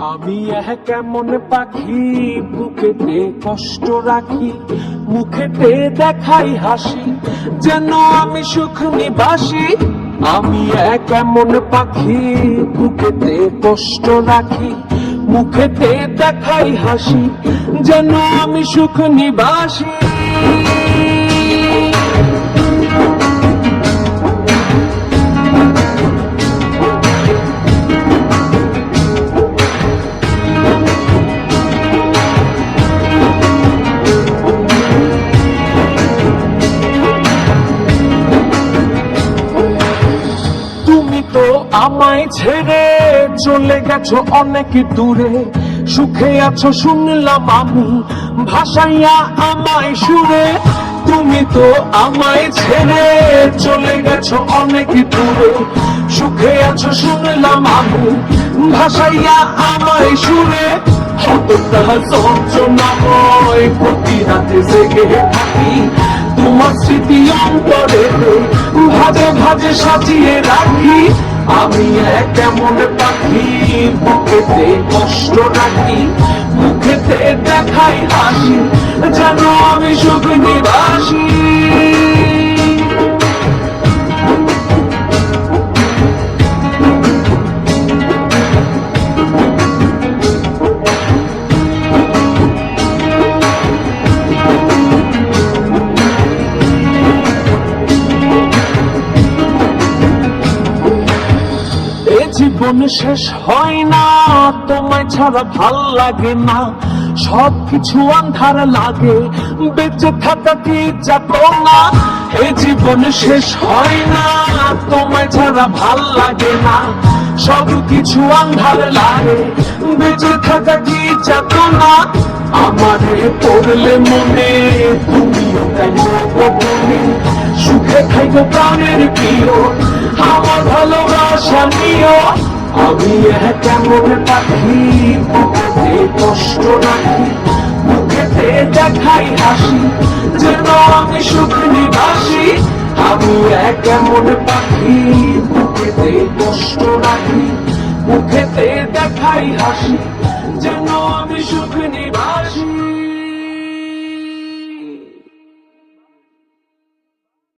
আমি কেমন পাখি বুকেতে কষ্ট রাখি, মুখেতে দেখাই হাসি, যেন আমি সুখ নিবাসী। আমি কেমন পাখি বুকেতে কষ্ট রাখি, মুখেতে দেখাই হাসি, যেন আমি সুখ নিবাসী। আমায় ছেড়ে চলে গেছো অনেক দূরে, সুখে আছো শুনলাম আমি, ভাসাইয়া আমায় সুরে। তুমি তো আমায় ছেড়ে চলে গেছো অনেক দূরে, সুখে আছো শুনলাম আমি, ভাসাইয়া আমায় সুরে। হতটা যন্ত্রণাময় প্রতি রাতে জেগে থাকি, তোমার স্মৃতি অন্তরে ভাজে ভাজে সাজিয়ে রাখি। আমি কেমন পাখি বুকেতে কষ্ট রাখি, মুখেতে দেখাই হাসি, যেন আমি সুখ নিবাসী। জীবন শেষ হয় না, তোমায় ছাড়া ভাল লাগে না, সবকিছু আন্ধার লাগে, বেঁচে থাকা কি যাতনা। এই জীবন শেষ হয় না, তোমায় ছাড়া ভাল লাগে না, সবকিছু আন্ধার লাগে, বেঁচে থাকা কি যাতনা। আমারে পড়লে মনে তুমিও তাই মনে, সুখে খাইবো প্রাণের প্রিয়, আমার ভালোবাসা নিও। আমি কেমন পাখি বুকেতে কষ্ট রাখি, মুখেতে দেখাই হাসি, যেন আমি সুখ নিবাসী। আমি কেমন পাখি বুকেতে কষ্ট রাখি, মুখেতে দেখাই হাসি, যেন আমি সুখ নিবাসী।